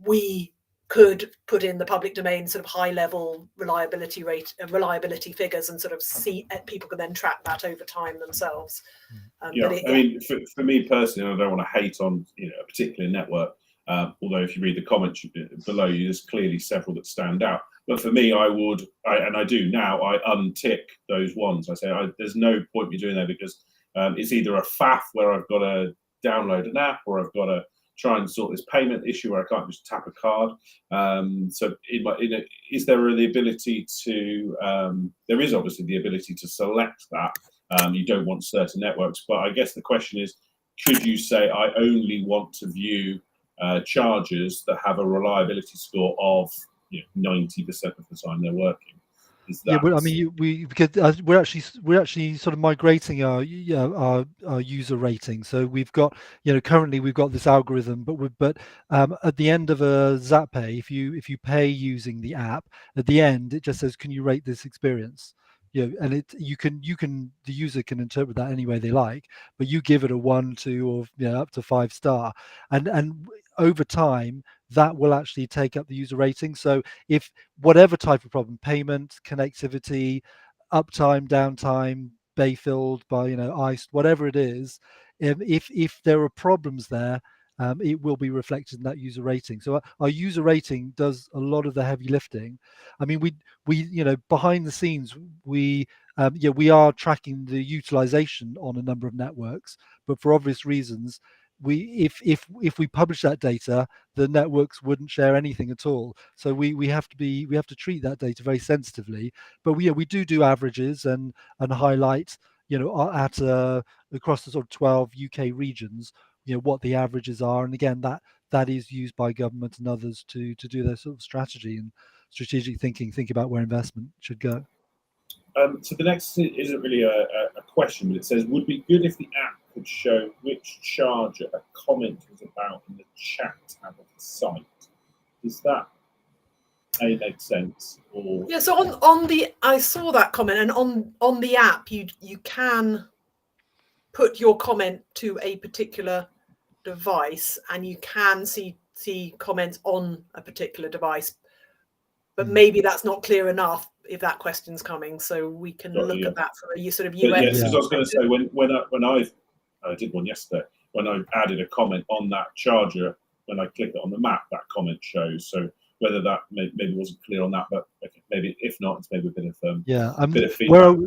we could put in the public domain sort of high level reliability figures and sort of see people can then track that over time themselves. For me personally, I don't want to hate on a particular network, although if you read the comments below you, there's clearly several that stand out. But for me, I do now, I untick those ones. I say there's no point me doing that, because it's either a faff where I've got to download an app, or I've got to try and sort this payment issue where I can't just tap a card. So is there the ability to, there is obviously the ability to select that. You don't want certain networks, but I guess the question is, could you say I only want to view chargers that have a reliability score of 90% of the time they're working? But we're actually sort of migrating our user rating. So we've got currently we've got this algorithm, but at the end of a Zap Pay, if you pay using the app, at the end it just says, can you rate this experience? And the user can interpret that any way they like, but you give it a 1, 2, or up to 5 star, and over time that will actually take up the user rating. So if whatever type of problem, payment, connectivity, uptime, downtime, bay filled by iced, whatever it is, if there are problems there, it will be reflected in that user rating. So our user rating does a lot of the heavy lifting. I mean, we behind the scenes, we are tracking the utilization on a number of networks, but for obvious reasons, if we publish that data, the networks wouldn't share anything at all. So we have to treat that data very sensitively. But we do averages and highlight at across the sort of 12 UK regions, what the averages are, and again that is used by government and others to do their sort of strategy and strategic thinking, think about where investment should go. So the next isn't really a question, but it says, would be good if the app could show which charger a comment was about in the chat tab of the site. Does that make sense? Or yeah, so on the, I saw that comment, and on the app you can put your comment to a particular device, and you can see comments on a particular device, but maybe that's not clear enough if that question's coming, so we can look at that from a sort of UX. Yes, because I was going to say, when I did one yesterday, when I added a comment on that charger, when I click it on the map, that comment shows. So whether that maybe wasn't clear on that, but okay, maybe if not, it's maybe a bit of bit of feedback.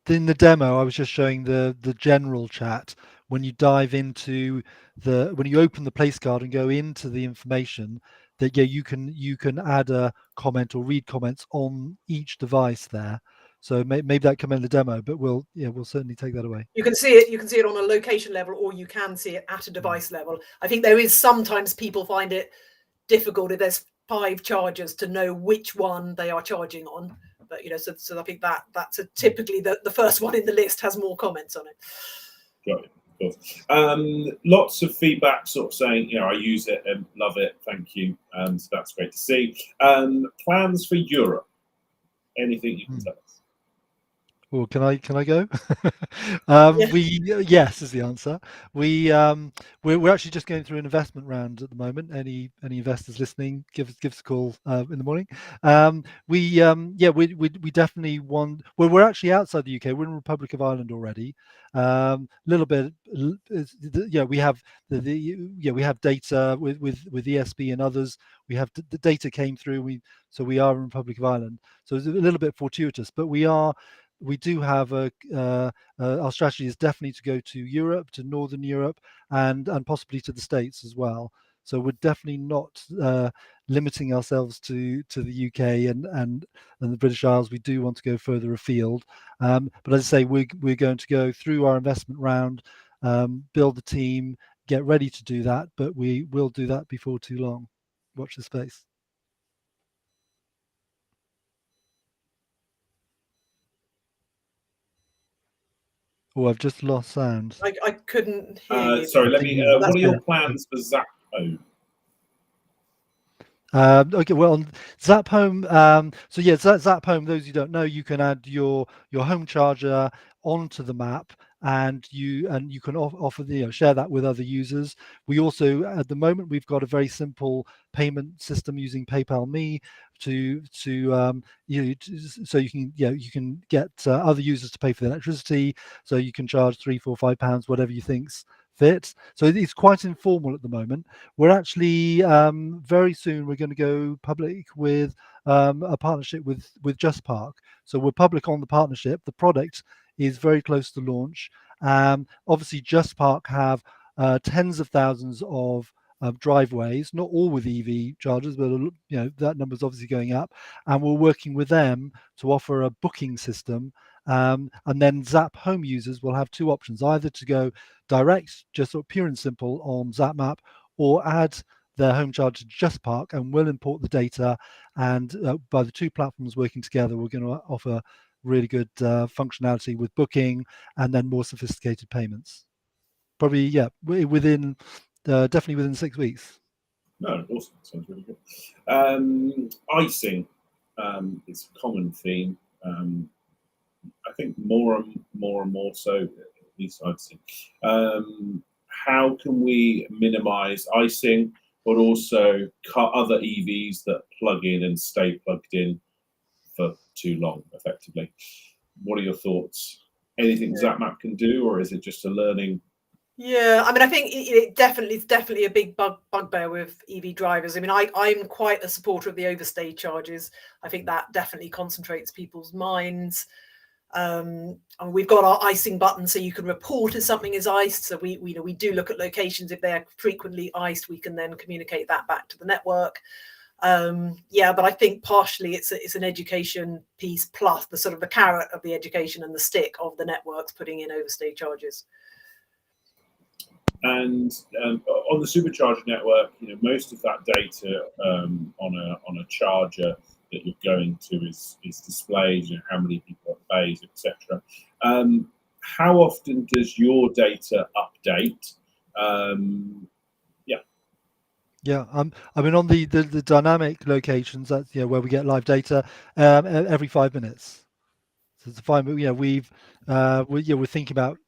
In the demo, I was just showing the general chat. When you dive into when you open the place card and go into the information, that you can add a comment or read comments on each device there. So maybe that come in the demo, but we'll certainly take that away. You can see it on a location level, or you can see it at a device level. I think there is sometimes people find it difficult if there's 5 chargers to know which one they are charging on. But so I think that's typically the first one in the list has more comments on it. Got it. Lots of feedback, sort of saying, I use it and love it. Thank you. So that's great to see. Plans for Europe? Anything you can tell us? Well, can I go? Yes is the answer. We're actually just going through an investment round at the moment. Any investors listening, give us a call in the morning. We definitely want. Well, we're actually outside the UK. We're in Republic of Ireland already. Little bit. We have we have data with ESB and others. We have the data came through. So we are in Republic of Ireland. So it's a little bit fortuitous, but we do have our strategy is definitely to go to Europe, to Northern Europe, and possibly to the States as well. So we're definitely not limiting ourselves to the UK and the British Isles. We do want to go further afield. But as I say, we're going to go through our investment round, build the team, get ready to do that. But we will do that before too long. Watch the space. Oh, I've just lost sound. I couldn't hear you. Sorry, let me. What are your plans for Zap Home? Okay, well, on Zap Home. So yeah, Zap Home. Those who don't know, you can add your home charger onto the map, and you can offer share that with other users. We also, at the moment, we've got a very simple payment system using PayPal Me so you can get other users to pay for the electricity. So you can charge £3, £4, £5, whatever you think's fit. So it's quite informal at the moment. We're actually very soon we're going to go public with a partnership with Just Park. So we're public on the partnership. The product is very close to launch. Obviously, Just Park have tens of thousands of driveways, not all with EV chargers, but that number is obviously going up. And we're working with them to offer a booking system. And then Zap Home users will have 2 options: either to go direct, just sort of pure and simple on Zap Map, or add their home charger to Just Park, and we'll import the data. And by the 2 platforms working together, we're going to offer really good functionality with booking and then more sophisticated payments. Probably, within definitely within 6 weeks. No, awesome. Sounds really good. Icing is a common theme. I think more and more so, at least I've seen. How can we minimize icing, but also cut other EVs that plug in and stay plugged in for too long, effectively? What are your thoughts? Anything Zap Map can do, or is it just a learning Yeah, I mean, I think it's definitely a big bugbear with EV drivers. I mean, I'm quite a supporter of the overstay charges. I think that definitely concentrates people's minds. And we've got our icing button, so you can report if something is iced. So we do look at locations. If they're frequently iced, we can then communicate that back to the network. Yeah, but I think partially it's an education piece plus the sort of the carrot of the education and the stick of the networks putting in overstay charges. And on the supercharger network, most of that data on a charger that you're going to is displayed. How many people are bays, etc. How often does your data update? Yeah, I mean, on the dynamic locations, that's where we get live data every 5 minutes. So it's fine. We're thinking about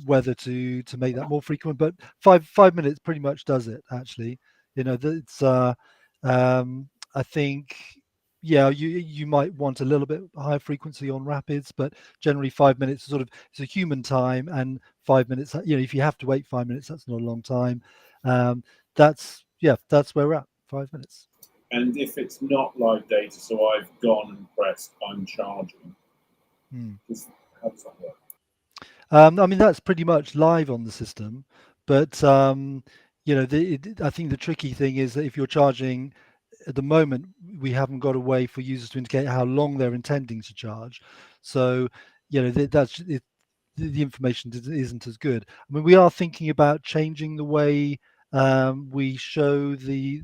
whether to make that more frequent, but 5 minutes pretty much does it actually. It's I think you might want a little bit higher frequency on rapids, but generally 5 minutes is it's a human time, and 5 minutes, if you have to wait 5 minutes, that's not a long time. That's where we're at, 5 minutes. And if it's not live data, so I've gone and pressed I'm charging, how does that work? I mean, that's pretty much live on the system, but I think the tricky thing is that if you're charging, at the moment, we haven't got a way for users to indicate how long they're intending to charge. So, that's it. The information isn't as good. I mean, we are thinking about changing the way we show the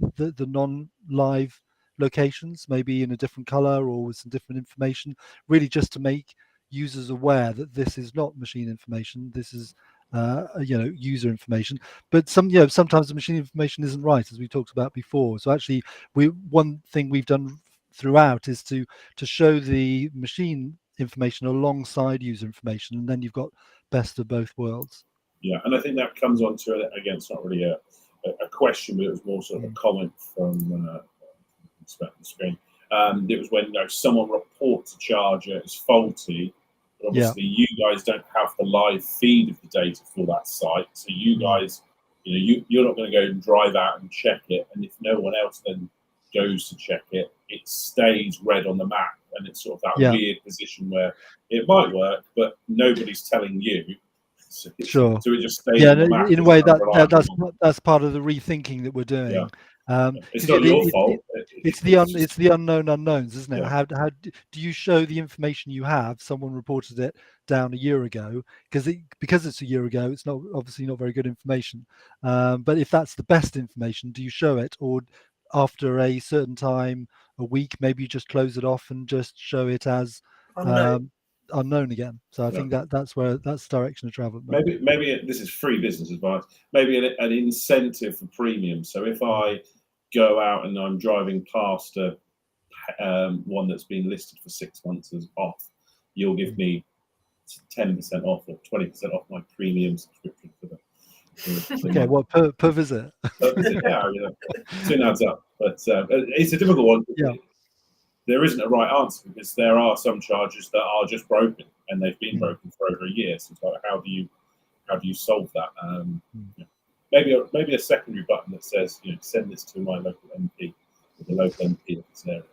non-live locations, maybe in a different color or with some different information, really just to make users aware that this is not machine information. This is user information. But sometimes the machine information isn't right, as we talked about before. So actually, one thing we've done throughout is to show the machine information alongside user information, and then you've got best of both worlds. Yeah, and I think that comes on to it again. It's not really a question, but it was more sort of a comment from the screen. It was when someone reports a charger as faulty, but obviously you guys don't have the live feed of the data for that site, so you guys, you're not going to go and drive out and check it, and if no one else then goes to check it, it stays red on the map, and it's sort of that weird position where it might work, but nobody's telling you. Sure. So it just stays on the map. In a way, that's part of the rethinking that we're doing. It's not your fault. It's the unknown unknowns, isn't it? Yeah. How do you show the information you have? Someone reported it down a year ago because it's a year ago. It's obviously not very good information. But if that's the best information, do you show it, or after a certain time, a week, maybe you just close it off and just show it as unknown again? So I think that's the direction of travel. Maybe this is free business advice. Maybe an incentive for premium. So if I go out and I'm driving past one that's been listed for 6 months as off, you'll give me 10% off or 20% off my premium subscription for the. Okay, what per visit? Yeah, soon adds up. But it's a difficult one. Yeah. There isn't a right answer, because there are some charges that are just broken, and they've been broken for over a year. So it's like, how do you solve that? Maybe a secondary button that says, send this to my local MP, or the local MP of this area.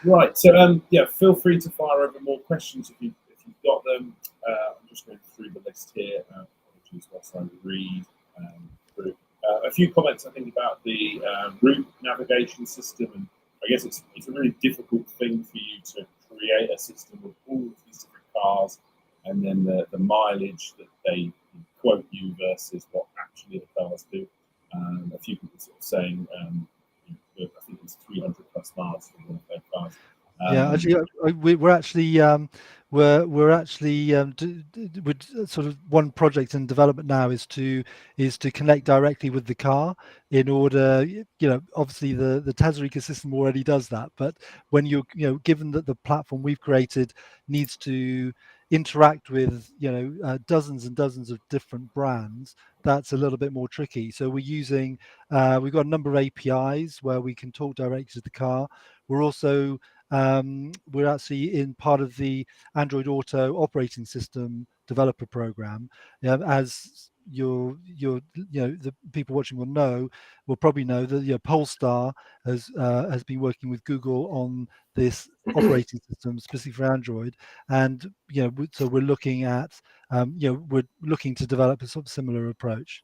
Right. So feel free to fire over more questions if you've got them. I'm just going through the list here. Apologies whilst I read through. A few comments, I think, about the route navigation system, and I guess it's a really difficult thing for you to create a system with all of these different cars, and then the mileage that they quote you versus what actually the cars do. A few people sort of saying, I think it's 300 plus miles for one of their cars. Actually, we're actually with sort of one project in development now is to connect directly with the car, in order, obviously the Tesla ecosystem already does that, but when given that the platform we've created needs to interact with dozens and dozens of different brands, that's a little bit more tricky. So we're using we've got a number of APIs where we can talk directly to the car. We're also we're actually in part of the Android Auto operating system developer program. As the people watching will probably know that Polestar has been working with Google on this operating system specifically for Android, and so we're looking at we're looking to develop a sort of similar approach.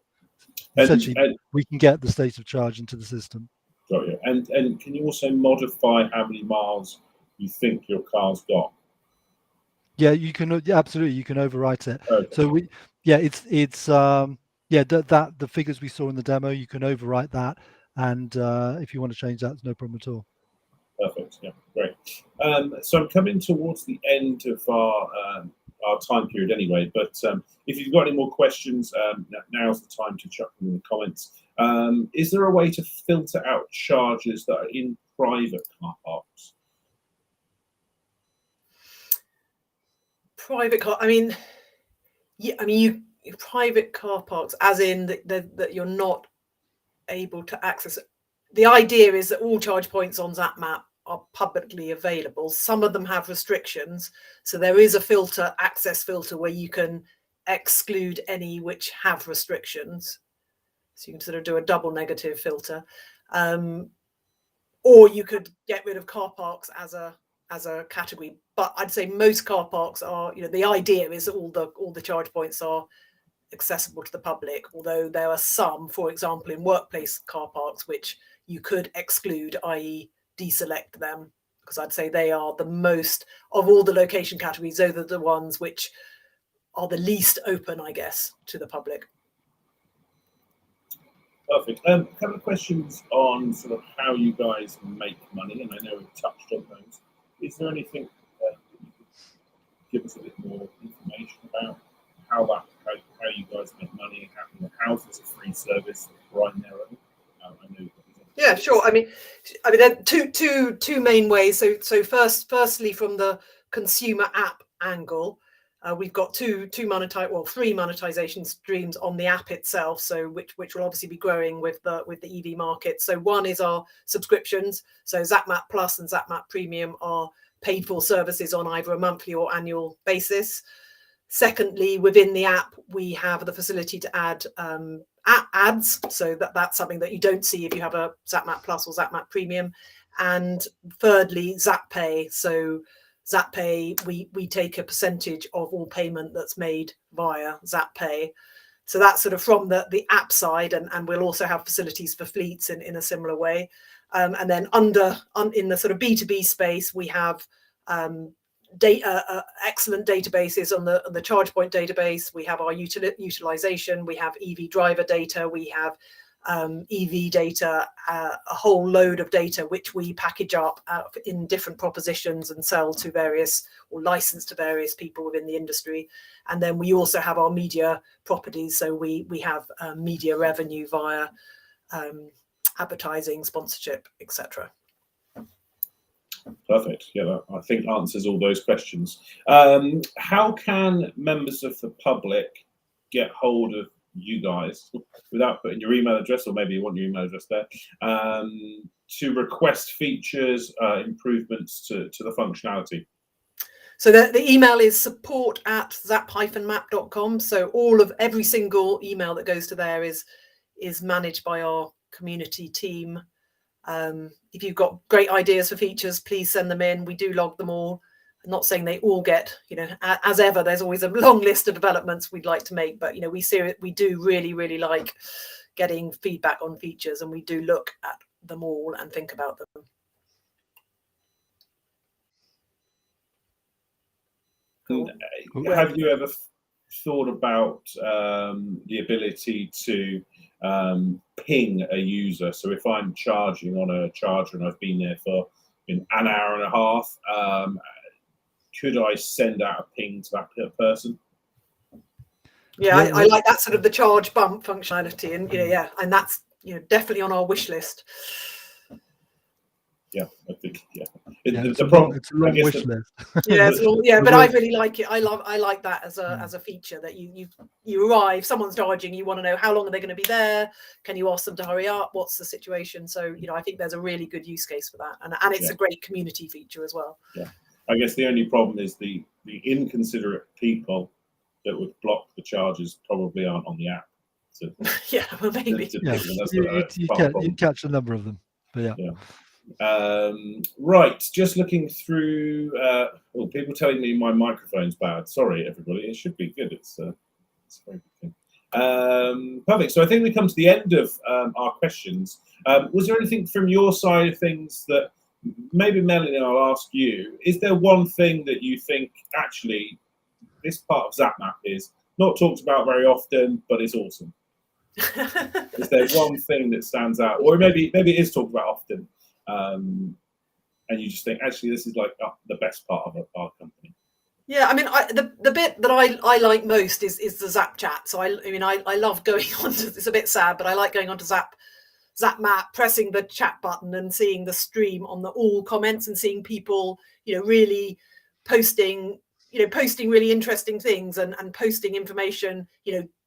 Essentially, we can get the state of charge into the system. Got you. And can you also modify how many miles you think your car's got? Yeah, you can. Absolutely, you can overwrite it. Okay. So the figures we saw in the demo, you can overwrite that, and if you want to change that, it's no problem at all. Perfect. Yeah, great. So I'm coming towards the end of our time period anyway, but if you've got any more questions, now's the time to chuck them in the comments. Is there a way to filter out charges that are in private car parks? Private car, private car parks, as in that you're not able to access. The idea is that all charge points on Zap Map are publicly available. Some of them have restrictions, so there is a access filter where you can exclude any which have restrictions. So you can sort of do a double negative filter, or you could get rid of car parks as a category. But I'd say most car parks are, the idea is that all the charge points are accessible to the public, although there are some, for example, in workplace car parks, which you could exclude, i.e. deselect them, because I'd say they are the most, of all the location categories, those are the ones which are the least open, I guess, to the public. Perfect. A couple of questions on sort of how you guys make money, and I know we've touched on those. Is there anything that you could give us a bit more information about how you guys make money, and how this is a free service right now? Yeah, sure. I mean, there are two main ways. So firstly, from the consumer app angle, we've got three monetization streams on the app itself. So which will obviously be growing with the EV market. So one is our subscriptions. So Zap Map Plus and Zap Map Premium are paid for services on either a monthly or annual basis. Secondly, within the app, we have the facility to add ads, so that's something that you don't see if you have a Zap Map Plus or Zap Map Premium. And thirdly, Zap Pay. So Zap Pay, we take a percentage of all payment that's made via Zap Pay. So that's sort of from the app side, and we'll also have facilities for fleets in a similar way. And then in the sort of B2B space, we have excellent databases on the ChargePoint database. We have our utilization, we have EV driver data, we have EV data, a whole load of data which we package up in different propositions and sell to various, or license to various people within the industry. And then we also have our media properties, so we have media revenue via advertising, sponsorship, etc. Perfect. Yeah, that, I think, answers all those questions. How can members of the public get hold of you guys without putting your email address, or maybe you want your email address there, to request features, improvements to the functionality? So the email is support@zap-map.com. So every single email that goes to there is managed by our community team. If you've got great ideas for features, please send them in. We do log them all. I'm not saying they all get, as ever, there's always a long list of developments we'd like to make, but we do really like getting feedback on features, and we do look at them all and think about them. Have you ever thought about the ability to ping a user? So if I'm charging on a charger and I've been there for an hour and a half, could I send out a ping to that person? Yeah, I like that sort of the charge bump functionality, and and that's definitely on our wish list. Yeah, I think It's the a problem. it's a long wish list. Yeah, The but I wish- really like it. I like that as a feature that you arrive, someone's charging, you want to know how long are they going to be there? Can you ask them to hurry up? What's the situation? So I think there's a really good use case for that, and it's a great community feature as well. Yeah, I guess the only problem is the inconsiderate people that would block the charges probably aren't on the app. So, Yeah, well, maybe. You catch a number of them, but yeah. Right, just looking through. People telling me my microphone's bad. Sorry, everybody. It should be good. It's a very good thing. Perfect. So I think we come to the end of our questions. Was there anything from your side of things that maybe Melanie, I'll ask you? Is there one thing that you think actually this part of Zap Map is not talked about very often, but is awesome? Is there one thing that stands out, or maybe it is talked about often? And you just think actually this is like the best part of our company? Yeah, I mean, the bit that I like most is the Zap chat. So I love going on to, it's a bit sad, but I like going on to Zap Map, pressing the chat button and seeing the stream on the all comments and seeing people really posting really interesting things and posting information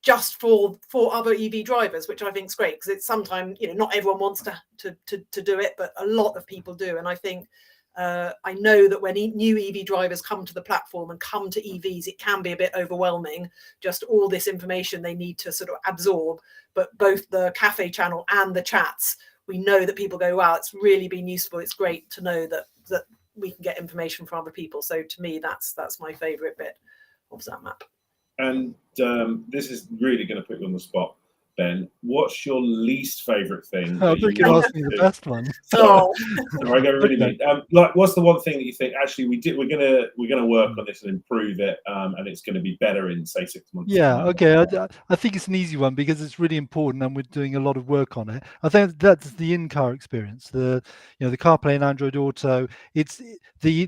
just for other EV drivers, which I think is great, because it's sometimes not everyone wants to do it, but a lot of people do. And I think I know that when new EV drivers come to the platform and come to EVs, it can be a bit overwhelming, just all this information they need to sort of absorb. But both the cafe channel and the chats, we know that people go, wow, it's really been useful. It's great to know that we can get information from other people. So to me, that's my favorite bit of Zap Map. And this is really going to put you on the spot, Ben. What's your least favorite thing? I think you asked me the best one. Oh, I go really mean. Like, what's the one thing that you think actually we're gonna work on this and improve it, and it's going to be better in say 6 months? Yeah, okay. I think it's an easy one because it's really important, and we're doing a lot of work on it. I think that's the in-car experience. The CarPlay and Android Auto. It's the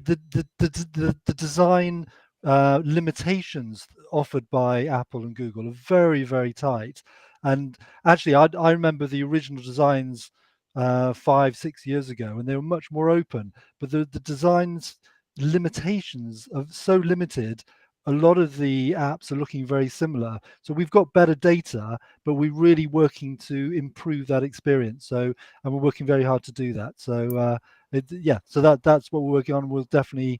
design limitations offered by Apple and Google are very, very tight. And actually, I remember the original designs 5-6 years ago, and they were much more open. But the designs limitations are so limited. A lot of the apps are looking very similar. So we've got better data, but we're really working to improve that experience. And we're working very hard to do that. So that's what we're working on. We'll definitely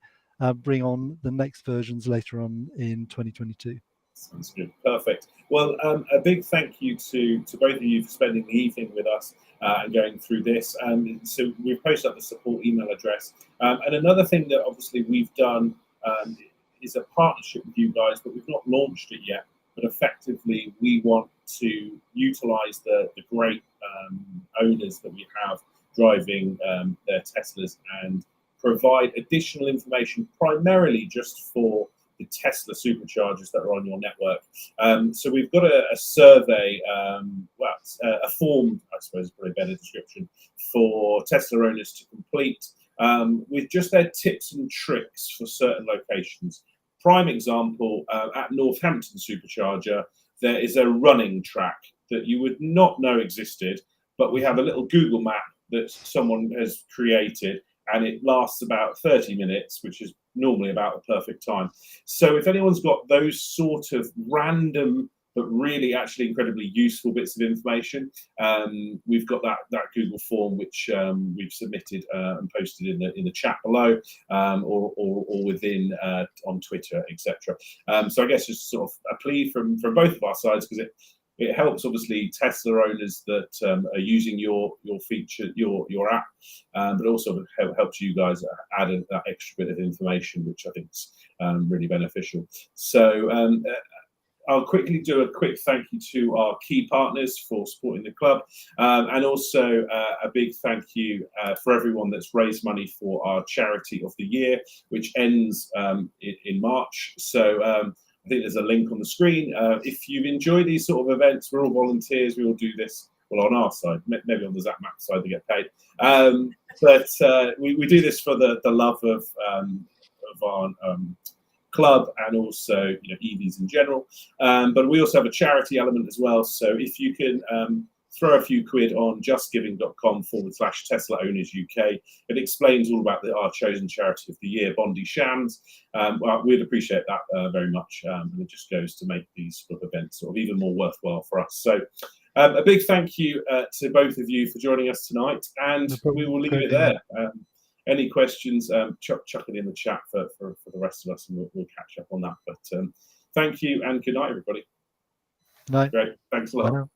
bring on the next versions later on in 2022. Sounds good. Perfect. Well, a big thank you to both of you for spending the evening with us and going through this. So we've posted up the support email address. And another thing that obviously we've done is a partnership with you guys, but we've not launched it yet. But effectively, we want to utilize the great owners that we have driving their Teslas and provide additional information primarily just for the Tesla superchargers that are on your network. So we've got a survey, a form, I suppose is probably a better description, for Tesla owners to complete with just their tips and tricks for certain locations. Prime example, at Northampton Supercharger, there is a running track that you would not know existed, but we have a little Google map that someone has created, and it lasts about 30 minutes, which is normally about the perfect time. So if anyone's got those sort of random but really actually incredibly useful bits of information, we've got that Google form which we've submitted and posted in the chat below, or within on Twitter, etc. So I guess just sort of a plea from both of our sides, because it helps obviously Tesla owners that are using your feature, your app, but also helps you guys add that extra bit of information, which I think is really beneficial. So I'll quickly do a quick thank you to our key partners for supporting the club, and also a big thank you for everyone that's raised money for our charity of the year, which ends in March. So I think there's a link on the screen. If you enjoy these sort of events, we're all volunteers. We all do this, well, on our side, maybe on the Zap Map side, they get paid. But we do this for the love of our club and also EVs in general. But we also have a charity element as well. So if you can throw a few quid on justgiving.com/Tesla Owners UK. It explains all about our chosen charity of the year, Bondi Shams. Well, we'd appreciate that very much, and it just goes to make these sort of events sort of even more worthwhile for us. So a big thank you to both of you for joining us tonight, and we will leave it there. Any questions, chuck it in the chat for the rest of us, and we'll catch up on that. But thank you, and good night, everybody. Night. Great, thanks a lot.